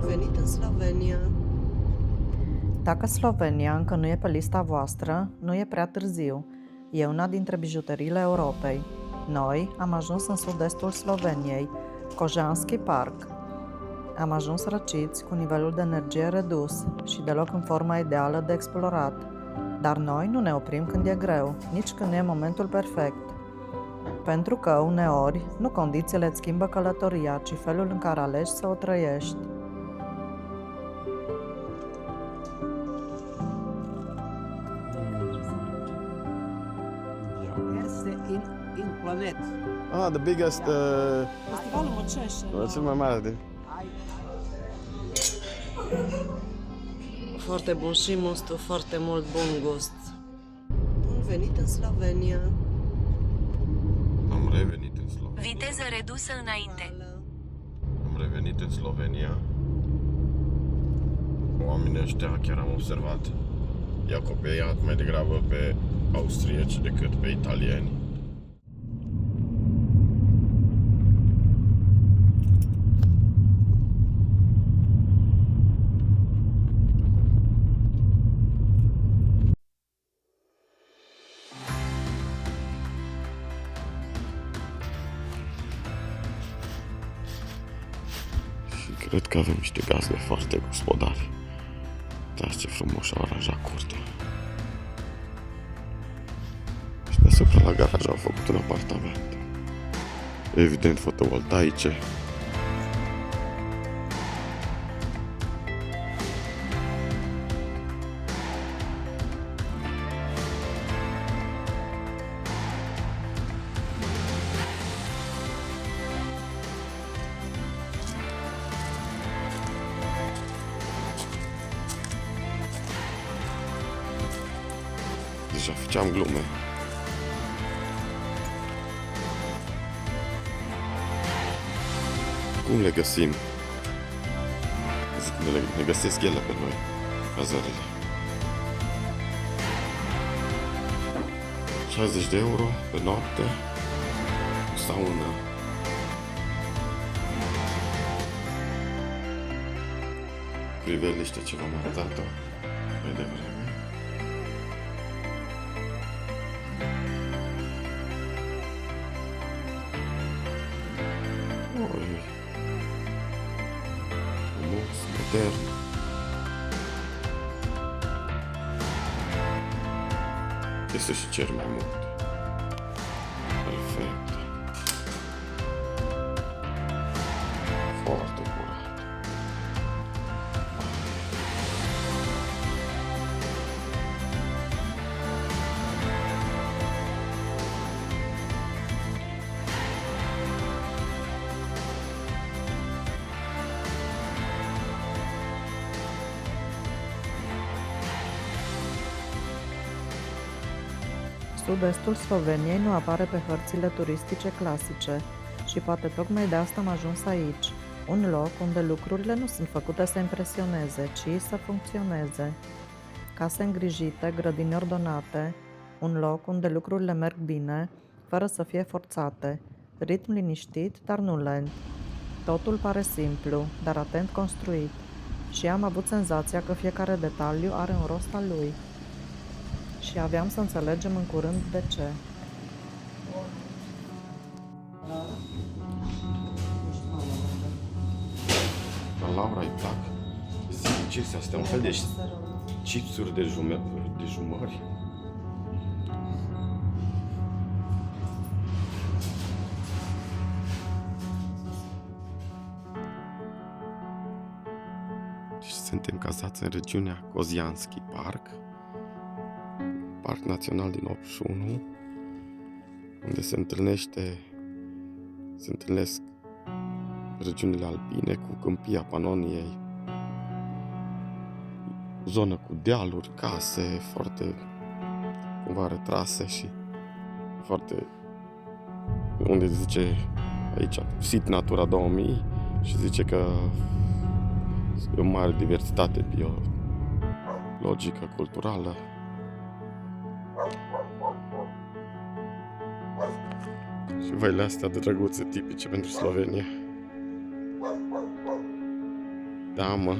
venit în Slovenia. Dacă Slovenia încă nu e pe lista voastră, nu e prea târziu. E una dintre bijuteriile Europei. Noi am ajuns în sud-estul Sloveniei, Kojanski Park. Am ajuns răciți, cu nivelul de energie redus și deloc în forma ideală de explorat. Dar noi nu ne oprim când e greu, nici când e momentul perfect. Pentru că, uneori, nu condițiile îți schimbă călătoria, ci felul în care alegi să o trăiești. Erste in planet. Ah, the biggest, Festivalul Măceșe. cel mai mare de... Foarte bun și mustul, foarte mult bun gust. Bun venit în Slovenia. Am revenit în Slovenia. Viteză redusă înainte. Am revenit în Slovenia. Oamenii ăștia chiar am observat. I-au copiat mai degrabă pe austrieci decât pe italieni. Și cred că avem niște gazde foarte gospodari. Uitați ce frumos au aranjat curtea. Și deasupra la garaj au făcut un apartament. Evident fotovoltaice. Deja făceam glume. Cum le găsim? Zic, ne găsesc ele pe noi, cazările. 60 de euro pe noapte, o saună. Priveliște ce v-am arătat-o mai devreme. Oi, frumos, modern. Este și cer mai mult. Perfect. Foarte curat. Sud-estul Sloveniei nu apare pe hărțile turistice clasice și poate tocmai de asta am ajuns aici, un loc unde lucrurile nu sunt făcute să impresioneze, ci să funcționeze. Case îngrijite, grădini ordonate, un loc unde lucrurile merg bine, fără să fie forțate, ritm liniștit, dar nu lent. Totul pare simplu, dar atent construit și am avut senzația că fiecare detaliu are un rost al lui. Și aveam să înțelegem în curând de ce. La Laura îi plac ce este astea, un fel de chipsuri de jumări. Deci suntem cazați în regiunea Kozianski Park, Parc Național din 81, unde se întâlnesc regiunile alpine cu câmpia Panoniei, zonă cu dealuri, case foarte cumva retrase și foarte, unde zice aici sit Natura 2000 și zice că e o mare diversitate biologică, culturală. Și văile astea de drăguțe tipice pentru Slovenia. Da, mă.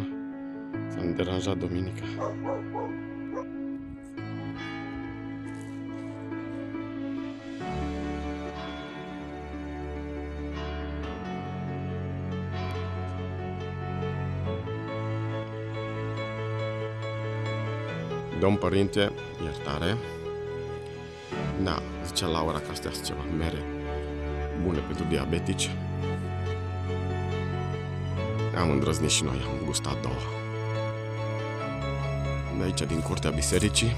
S-am deranjat duminica. Domn părinte, iertare. Da, zicea Laura că astea sunt ceva mere bune pentru diabetici. Am îndrăznit și noi, am gustat două. De aici, din curtea bisericii,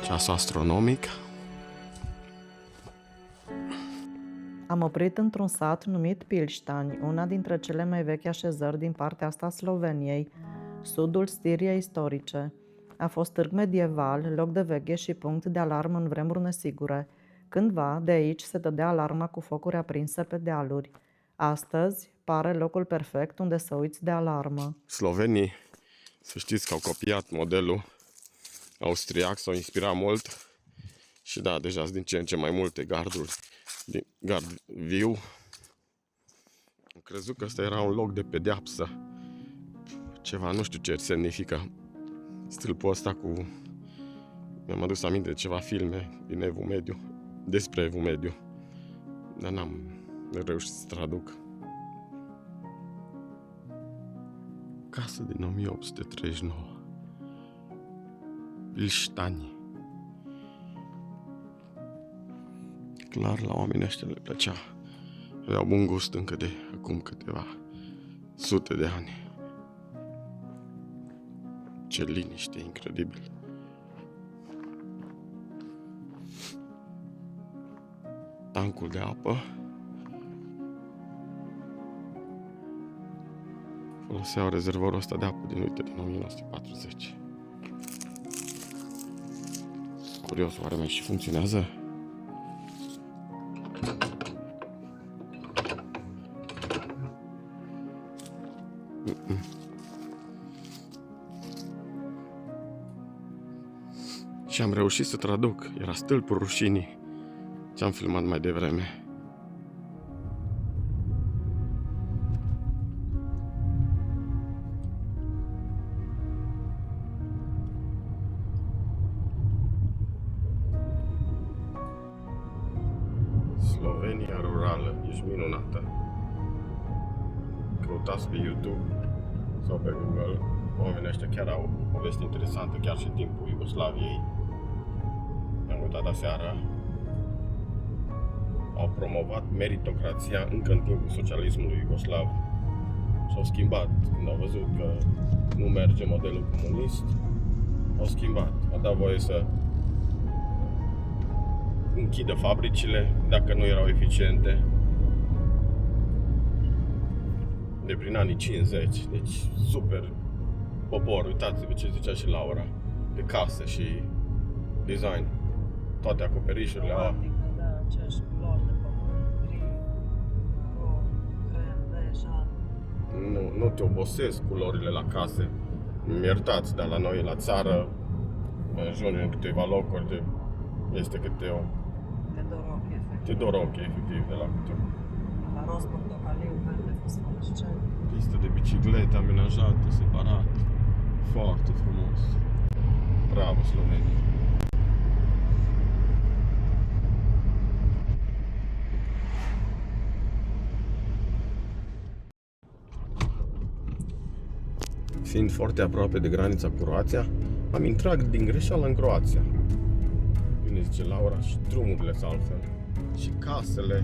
ceasul astronomic. Am oprit într-un sat numit Pilștani, una dintre cele mai vechi așezări din partea asta a Sloveniei, sudul Stiriei istorice. A fost târg medieval, loc de veghe și punct de alarmă în vremuri nesigure. Cândva, de aici se dădea alarma cu focuri aprinse pe dealuri. Astăzi, pare locul perfect unde să uiți de alarmă. Slovenii, să știți că au copiat modelul austriac, s-au inspirat mult și da, deja sunt din ce în ce mai multe garduri, gard viu. Am crezut că ăsta era un loc de pedeapsă, ceva, nu știu ce semnifică stâlpul ăsta cu... Mi-am adus aminte de ceva filme din Evul Mediu, despre Evul Mediu, dar n-am reușit să traduc. Casă din 1839. Pilștani. Clar, la oamenii ăștia le plăcea. Aveau bun gust încă de acum câteva sute de ani. Ce liniște incredibil. Tancul de apă. Foloseau rezervorul ăsta de apă din 1940. Curios, oare mai și funcționează? Și am reușit să traduc. Era stâlpul rușinii ce am filmat mai devreme. Slovenia rurală, ești minunată. Căutați pe YouTube sau pe Google. Oamenii ăștia chiar au o poveste interesantă, chiar și în timpul Iugoslaviei. Am uitat aseară. Au promovat meritocrația încă în timpul socialismului iugoslav. Și-au schimbat. Când au văzut că nu merge modelul comunist, au schimbat. Au dat voie să închidă fabricile dacă nu erau eficiente. De prin anii 50. Deci super popor. Uitați-vă ce zicea și Laura. De case și design. Toate acoperișurile au. Da, aceeași culori de pământ, gri, maro, crem, bej, alb. Nu te obosesc culorile la case. Îmi iertați, dar la noi, la țară, ajungi în câteva locuri, este câte o... Te dor ochii, efectiv. Te dor ochii, efectiv, de la câte o... La roz portocaliu, verde, fosforescent. Pistă de biciclete amenajată, separat. Foarte frumos. Bravo, Slovenia! Fiind foarte aproape de granița cu Croația, am intrat din greșeală în Croația. Bine zice Laura, și drumurile sunt altfel. Și casele.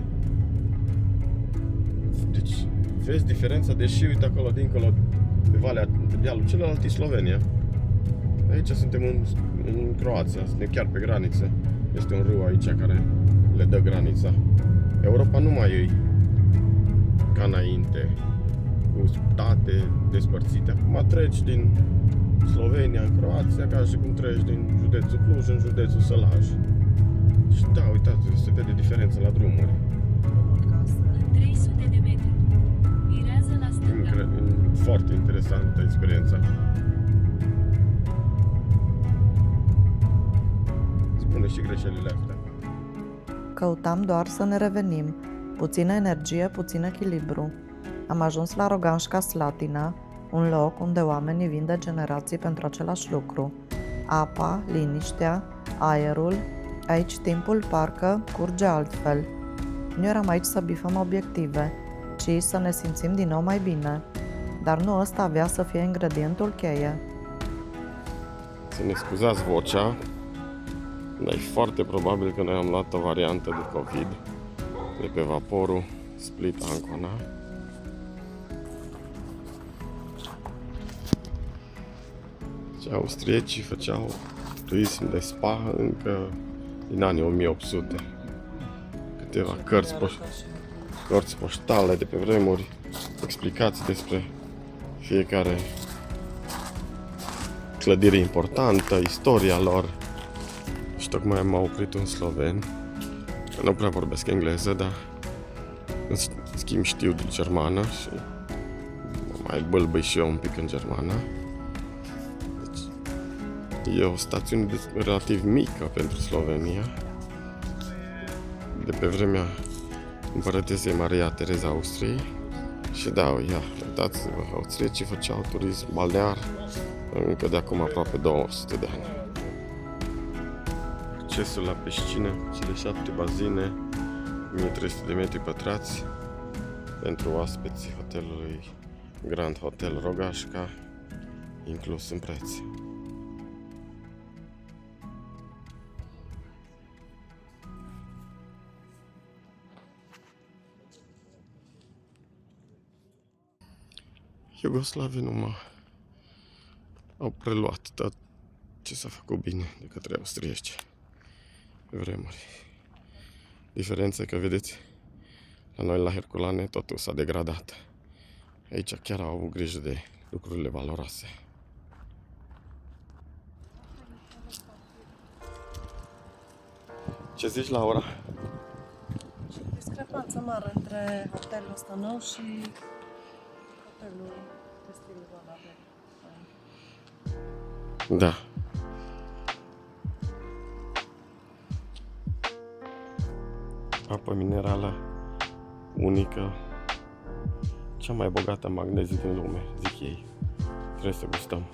Deci, vezi diferența, deși uite acolo, dincolo, pe valea, pe dealul celălalt e Slovenia. Aici suntem în Croația, suntem chiar pe graniță. Este un râu aici care le dă granița. Europa nu mai e ca înainte, cu state despărțite. Acum treci din Slovenia în Croația, ca și cum treci din județul Cluj în județul Sălaj. Și da, uitați, se vede diferența la drumuri. În 300 de metri. Virează la stânga. Foarte interesantă experiența. Spune și greșelile astea. Căutam doar să ne revenim. Puțină energie, puțin echilibru. Am ajuns la Roganșca Slatina, un loc unde oamenii vin de generații pentru același lucru. Apa, liniștea, aerul, aici timpul parcă curge altfel. Nu eram aici să bifăm obiective, ci să ne simțim din nou mai bine. Dar nu ăsta avea să fie ingredientul cheie. Să ne scuzați vocea, dar e foarte probabil că noi am luat o variantă de COVID de pe vaporul Split Ancona. Și austriecii făceau turism de spa încă din anii 1800. Câteva cărți poștale de pe vremuri, explicații despre fiecare clădire importantă, istoria lor. Și tocmai m-a oprit un sloven. Nu prea vorbesc engleză, dar în schimb știu de germană și mai bâlbâi și eu un pic în germană. Deci, e o stațiune relativ mică pentru Slovenia. De pe vremea împărătesei Maria Tereza Austriei. Și da, ia, uitați-vă, austriecii făceau turism balnear încă de acum aproape 200 de ani. Accesul la piscină, cele 7 bazine, 1300 de metri pătrați pentru oaspeții hotelului Grand Hotel Rogașca, inclus în preț. Iugoslavii numai au preluat tot ce s-a făcut bine de către austrieci pe vremuri. Diferența e că, vedeți, la noi la Herculane totul s-a degradat. Aici chiar au avut grijă de lucrurile valoroase. Ce zici, Laura? Discrepanță mare între hotelul ăsta nou și hotelul de stilul ăla vechi. Da. Apă minerală unică, cea mai bogată magneziu din lume, zic ei. Trebuie să gustăm.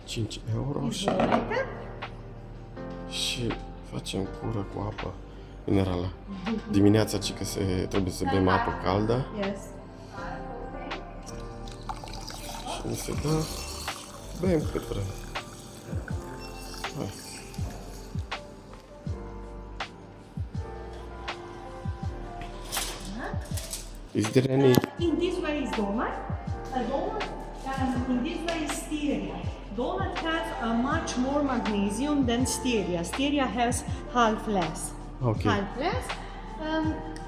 €5 și facem cură cu apă minerală. Dimineața ci că trebuie să bem apă caldă și ni se dă, bem cât vrem. Hai. Is there any... In this way is donut, a donut, and in this way is stevia. Donut has much more magnesium than stevia. Stevia has half less. Okay. Half less.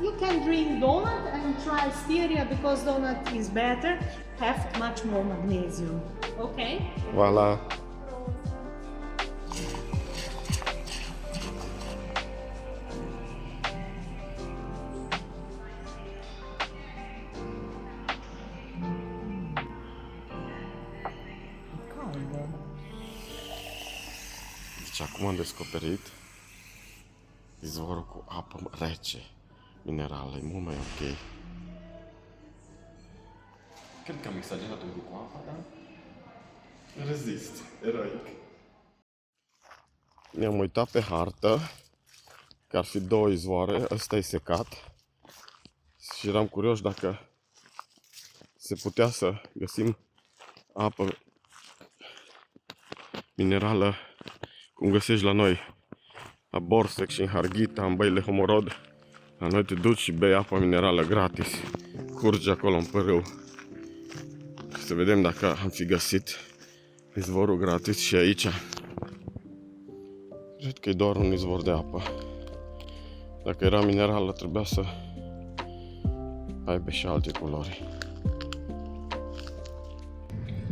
You can drink donut and try stevia because donut is better, have much more magnesium. Okay? Voilà. Deci acum am descoperit izvorul cu apă rece, minerală, e mult mai ok. Cred că am exagerat un pic cu apa, dar rezist, eroic. Ne-am uitat pe hartă că ar fi 2 izvoare, ăsta e secat și eram curios dacă se putea să găsim apă minerală cum găsești la noi, la Borsec și în Harghita, în Băile Homorod. La noi te duci și bei apă minerală gratis, curge acolo în pârâu. Să vedem dacă am fi găsit izvorul gratis și aici. Cred că e doar un izvor de apă. Dacă era minerală, trebuia să aibă și alte culori.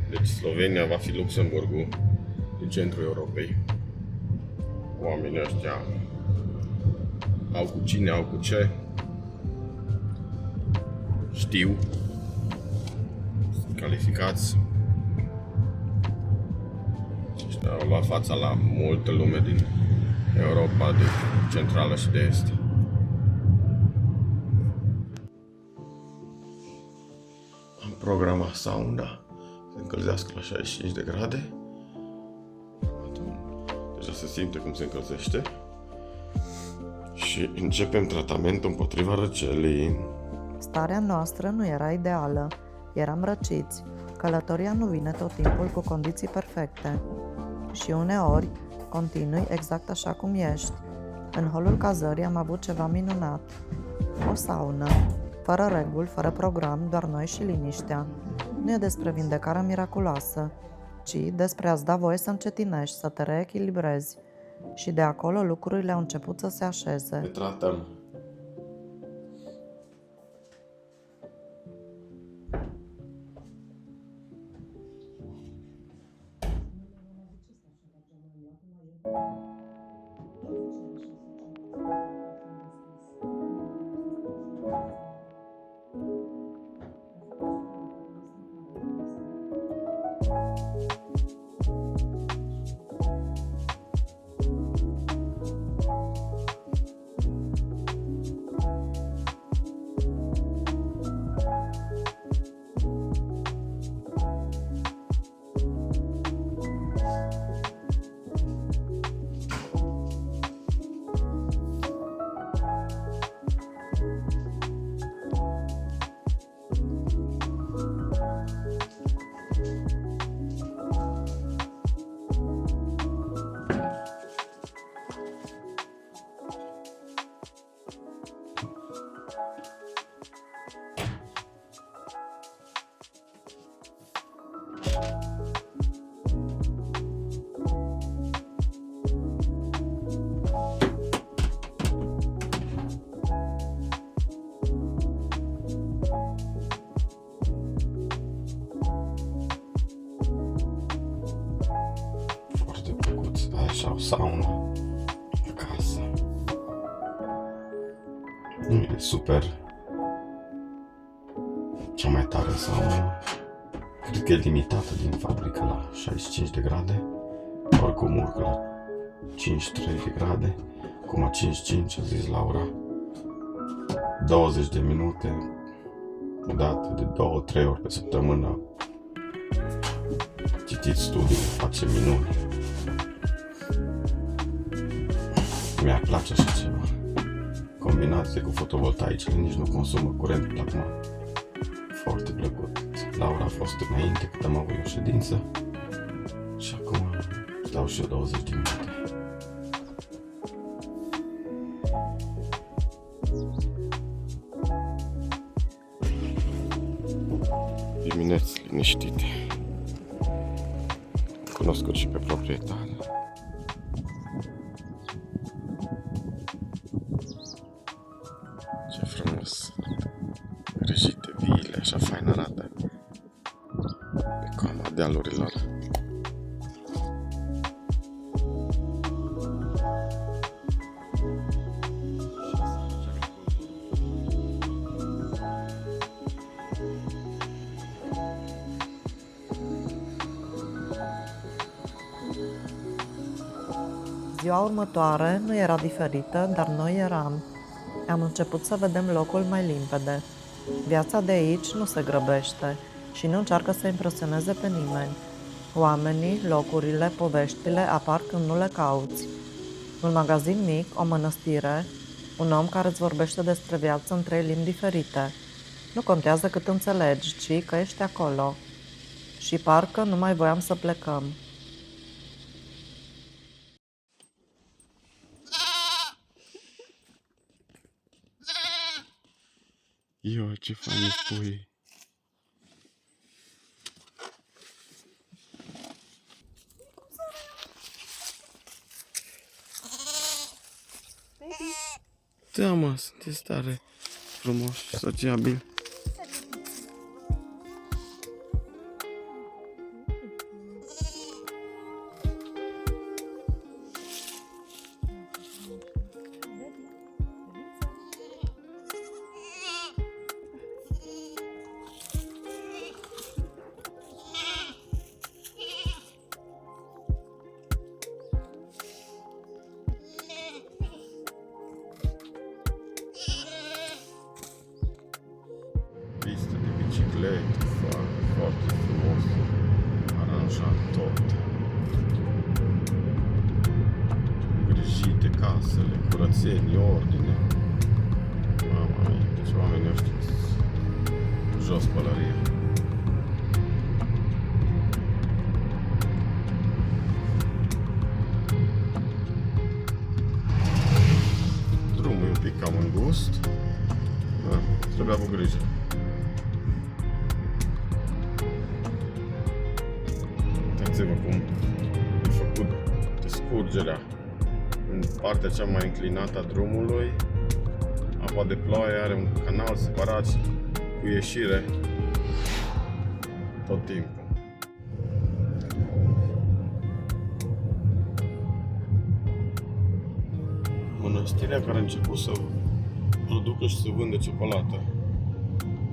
Deci Slovenia va fi Luxemburgul din centrul Europei. Oamenii ăștia au cu cine, au cu ce. știu, sunt calificați. Ăștia au luat fața la multă lume din Europa, de centrală și de est. Am programat sauna să încălzească la 65 de grade. Deja se simte cum se încălzește. Și începem tratamentul împotriva răcelii. Starea noastră nu era ideală. Eram răciți. Călătoria nu vine tot timpul cu condiții perfecte. Și uneori continui exact așa cum ești. În holul cazării am avut ceva minunat. O saună. Fără reguli, fără program, doar noi și liniștea. Nu e despre vindecarea miraculoasă, ci despre a-ți da voie să încetinești, să te reechilibrezi. Și de acolo lucrurile au început să se așeze. Ne tratăm. Așa o saună acasă. Nu e super cea mai tare saună. Cred că e limitată din fabrică la 65 de grade. Oricum urcă la 53 de grade. Acum 55, a zis Laura. 20 de minute, o dată de 2-3 ori pe săptămână. Citiți studii, face minuni. Mi-ar place așa ceva. Combinație cu fotovoltaicele, nici nu consumă curent acum. Foarte plăcut. Laura a fost înainte când am avut o ședință și acum stau și eu 20 de minute. Dimineți liniștite. Cunoscut și pe proprietar. Ce frumos. Grijite viile, așa fain arată. Pe coama dealurilor. Ziua următoare nu era diferită, dar noi eram. Am început să vedem locul mai limpede. Viața de aici nu se grăbește și nu încearcă să impresioneze pe nimeni. Oamenii, locurile, poveștile apar când nu le cauți. Un magazin mic, o mănăstire, un om care îți vorbește despre viață în 3 limbi diferite. Nu contează cât înțelegi, ci că ești acolo. Și parcă nu mai voiam să plecăm. Eu, ce fain spui. Da, mă, sunteți tare frumos și sociabil. casele, curățenie, ordine. Mama mea, deci oamenii ăștia jos pălărie. Drumul e un pic cam îngust. Da, trebuie avut grijă. Uitați-vă cum e făcut de scurgerea în partea cea mai înclinată a drumului. Apa de ploaie are un canal separat și cu ieșire tot timpul. Mănăstirea care a început să producă și să vândă ciocolată.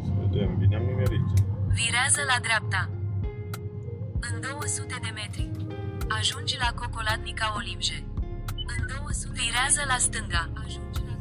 Să vedem, bine am nimerit. Virează la dreapta. În 200 de metri. Ajungi la Cocolatnica Olimje. În 200 virează la stânga. Ajungi la...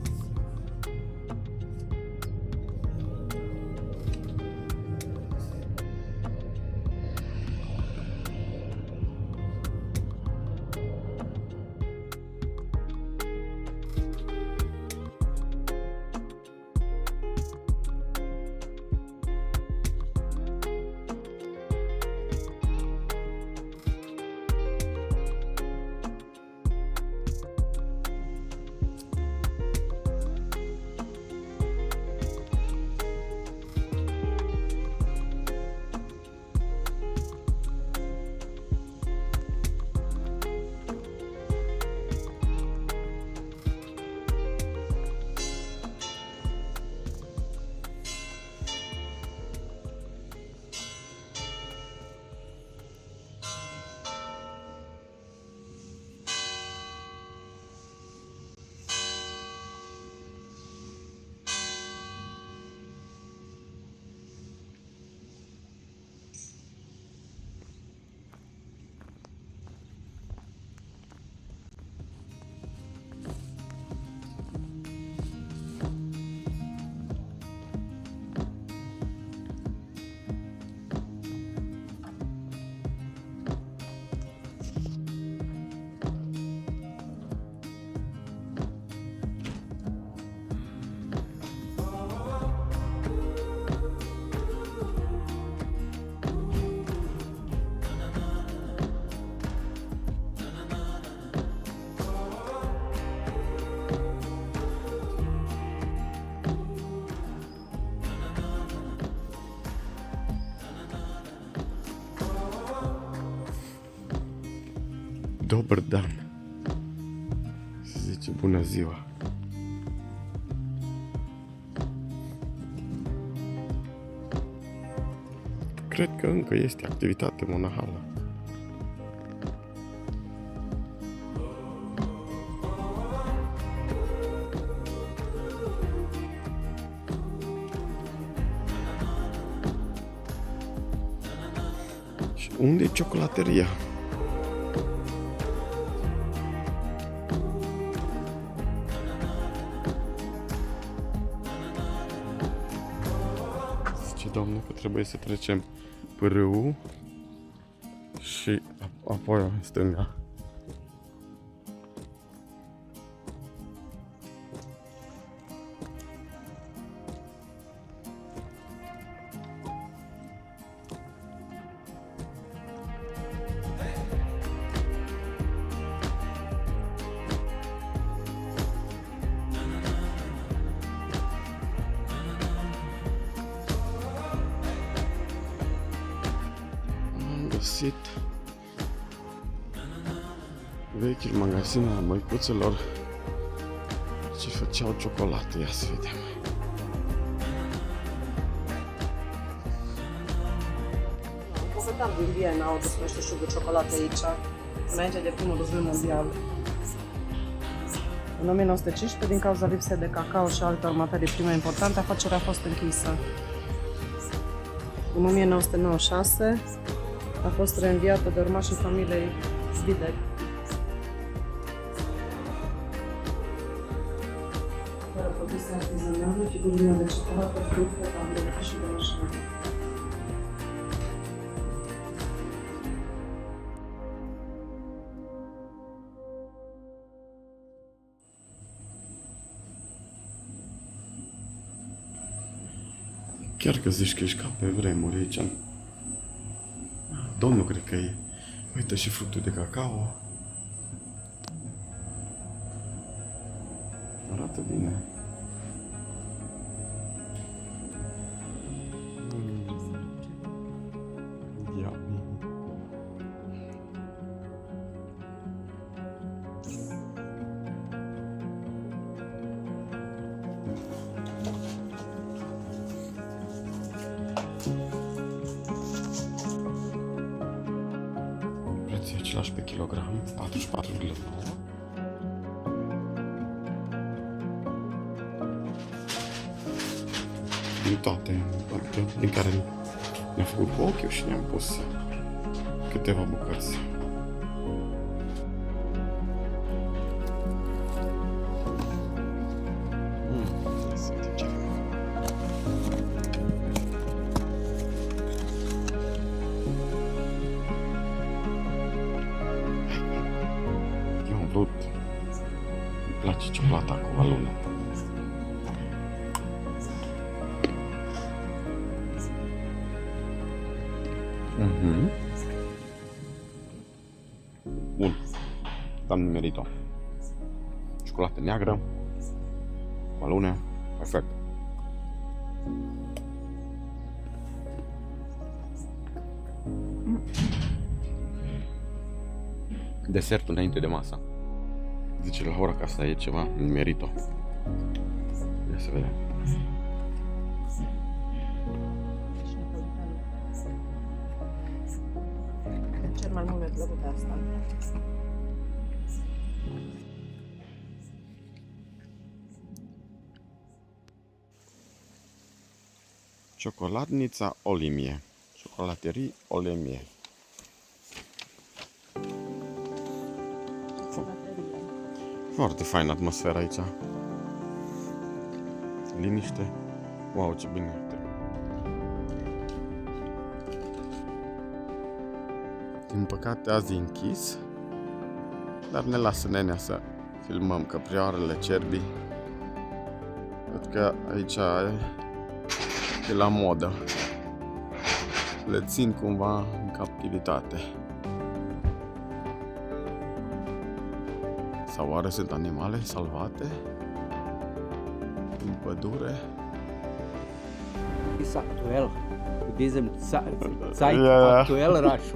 Dobar dan. Se zice bună ziua. Cred că încă este activitate monahală. Și unde e ciocolateria? Domnul, că trebuie să trecem pe râu și apoi în stânga. Găsit vechiul magazin al măicuțelor ce făceau ciocolată. Ia să vedem. Căutam din Viena o despre șugă ciocolată aici, înainte de primul război mondial. În 1915, din cauza lipsei de cacao și altor materii prime importante, afacerea a fost închisă. În 1996 a fost reînviată de urmașii familiei Videc. Fără produse artizanale, figurile de ciocolată, fructe, tabletă și de așa. Chiar că zici că ești ca pe vremuri aici. Domnul, cred că e. Uite și fructul de cacao. Arată bine. Ia. Prețul e același pe kilogram, 44,9. Din toate, din care ne-am făcut cu ochiul și ne-am pus câteva bucăți. Eu am vrut, îmi place ciocolata cu alună. Bun, am nimerit-o. Ciocolată neagră, cu alune, perfect. Desertul înainte de masă. Zice la ora că asta e ceva nimerit-o. Ia să vedem. Cel mai mult mi-a plăcut asta. Ciocoladnița Olimie. Chocolaterie Olimie. Foarte faină atmosfera aici. Liniște. Wow, ce bine. Din păcate azi e închis, dar ne lasă nenea să filmăm căprioarele, cerbii. Văd că aici e la modă. Le țin cumva în captivitate. Sau oare sunt animale salvate în pădure? Ist aktuell. In diesem Zeit Ja. aktuell rasch.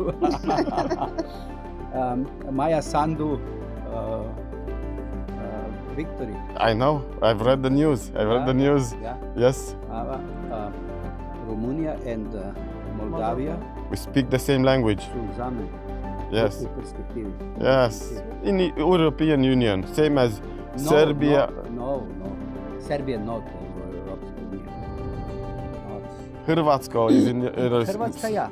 Maya Sandu victory. I know, I've read the news. Yeah. Yes, Romania and Moldavia we speak the same language. zusammen. Yes, Die Perspektive. yes. In the European Union, same as Serbia. No. Serbia not European Union. Not. Hrvatska is in Hrvatska ja.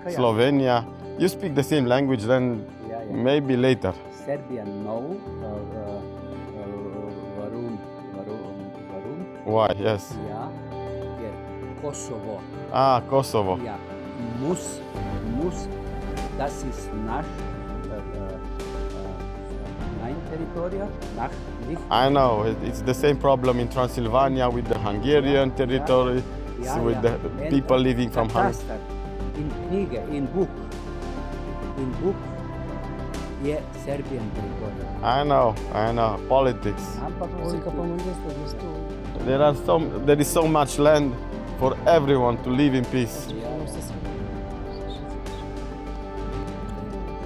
Slovenia. You speak the same language, then Yeah. maybe later. Serbia no. Warum? Why? Yes. Ja. Jer Kosovo. Ah, Kosovo. Ja. Muss. Das ist mein Territorium. Nicht. I know. It's the same problem in Transylvania with the Hungarian territory, with the And people living from Hungary. Katastar. In knjige, in book. Je Serbian territorium. I know. Politics. Ampak Muzica pământului este destul. There is so much land for everyone to live in peace. Nu se spune.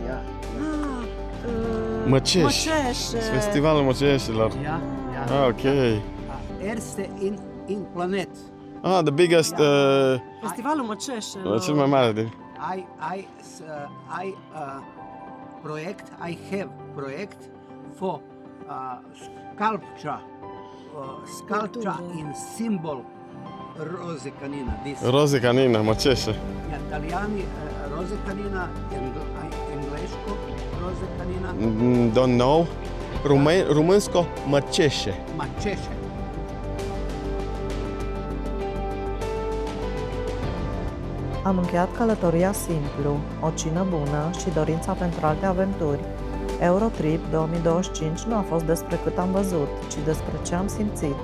Ja. Măcești. Festivalul Măceștilor. Ja. Ah, ok. Erste in planet. Ah, the biggest, Festivalul Măceșelor. cel mai mare de... I have project for sculpture in symbol Rose Canina. This Roze canina, Măceșe. Italiani Rose Canina, englesco Rose Canina, Don't know. Românsko, Măceșe. Maceșe. Am încheiat călătoria simplu, o cină bună și dorința pentru alte aventuri. Eurotrip 2025 nu a fost despre cât am văzut, ci despre ce am simțit.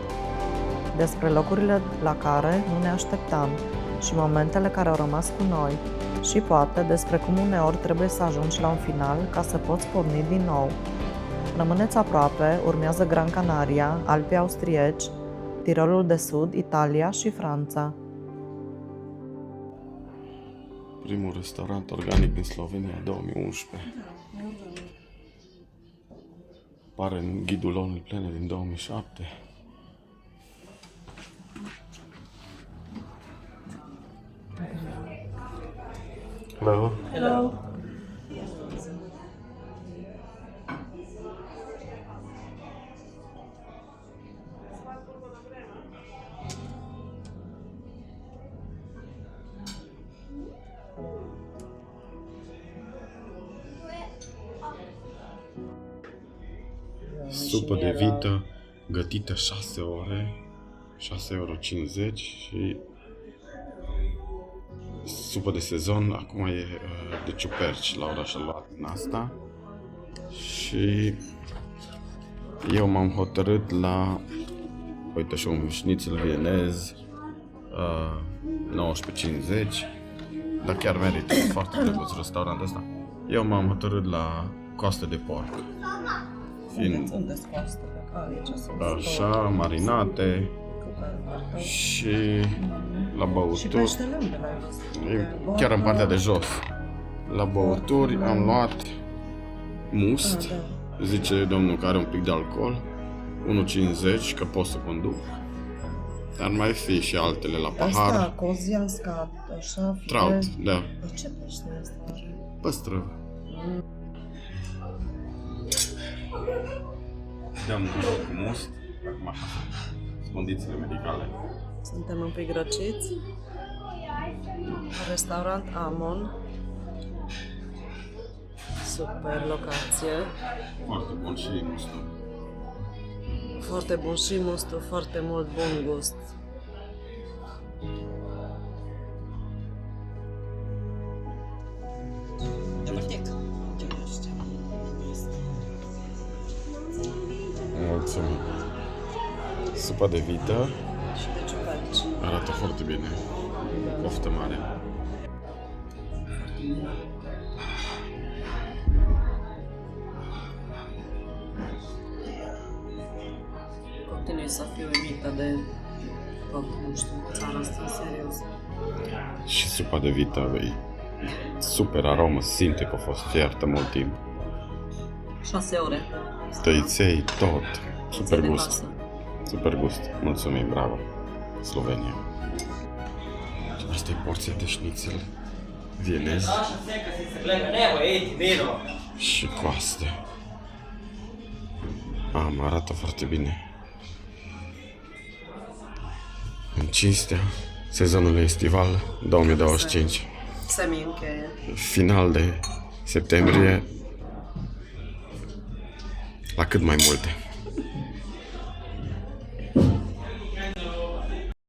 despre locurile la care nu ne așteptam și momentele care au rămas cu noi și poate despre cum uneori trebuie să ajungi la un final ca să poți porni din nou. Rămâneți aproape, urmează Gran Canaria, Alpii Austrieci, Tirolul de Sud, Italia și Franța. Primul restaurant organic din Slovenia 2011. Apare în ghidul Lonely Planet din 2007. Hello. Hello. Supă de vită gătită 6 ore, 6,50 € și supă de sezon, acum e de ciuperci, Laura și-a luat din asta și eu m-am hotărât la, uite și un șnițel vienez, 19,50, dar chiar merită, e foarte drăguț restaurantul ăsta. Eu m-am hotărât la coastă de porc. Fiind Unde scoastă? Aici sunt așa, marinate și la Și băuturi, peștele unde l-ai văzut? chiar în partea de jos. La băuturi am luat must, zice domnul că are un pic de alcool, 1,50 că pot să conduc. Dar mai fi și altele la pahar. Asta, cozianska, așa, fie... Trout, da, De ce pește e asta? păstrăv. Dăm cu must, acum așa sunt condițiile medicale. Suntem un pic răciți. Restaurant Amon. Super locație. Foarte bun și mustul. Foarte bun și mustul, foarte mult bun gust. Mulțumim. Supa de vită Și de ciuperci. arată foarte bine. Poftă mare. Continui să fiu uimită de tot, nu știu, țara asta, serios. Și supa de vită, e super aromă, simte că a fost fiartă mult timp. 6 ore. Tăiței, tot. Super de gust. casă. Super gust. Mulțumim, bravo. Slovenia. Asta e porția de șnițel vienez și coaste. Arată foarte bine. În cinstea sezonului estival 2025. Semi-încheie. Final de septembrie la cât mai multe.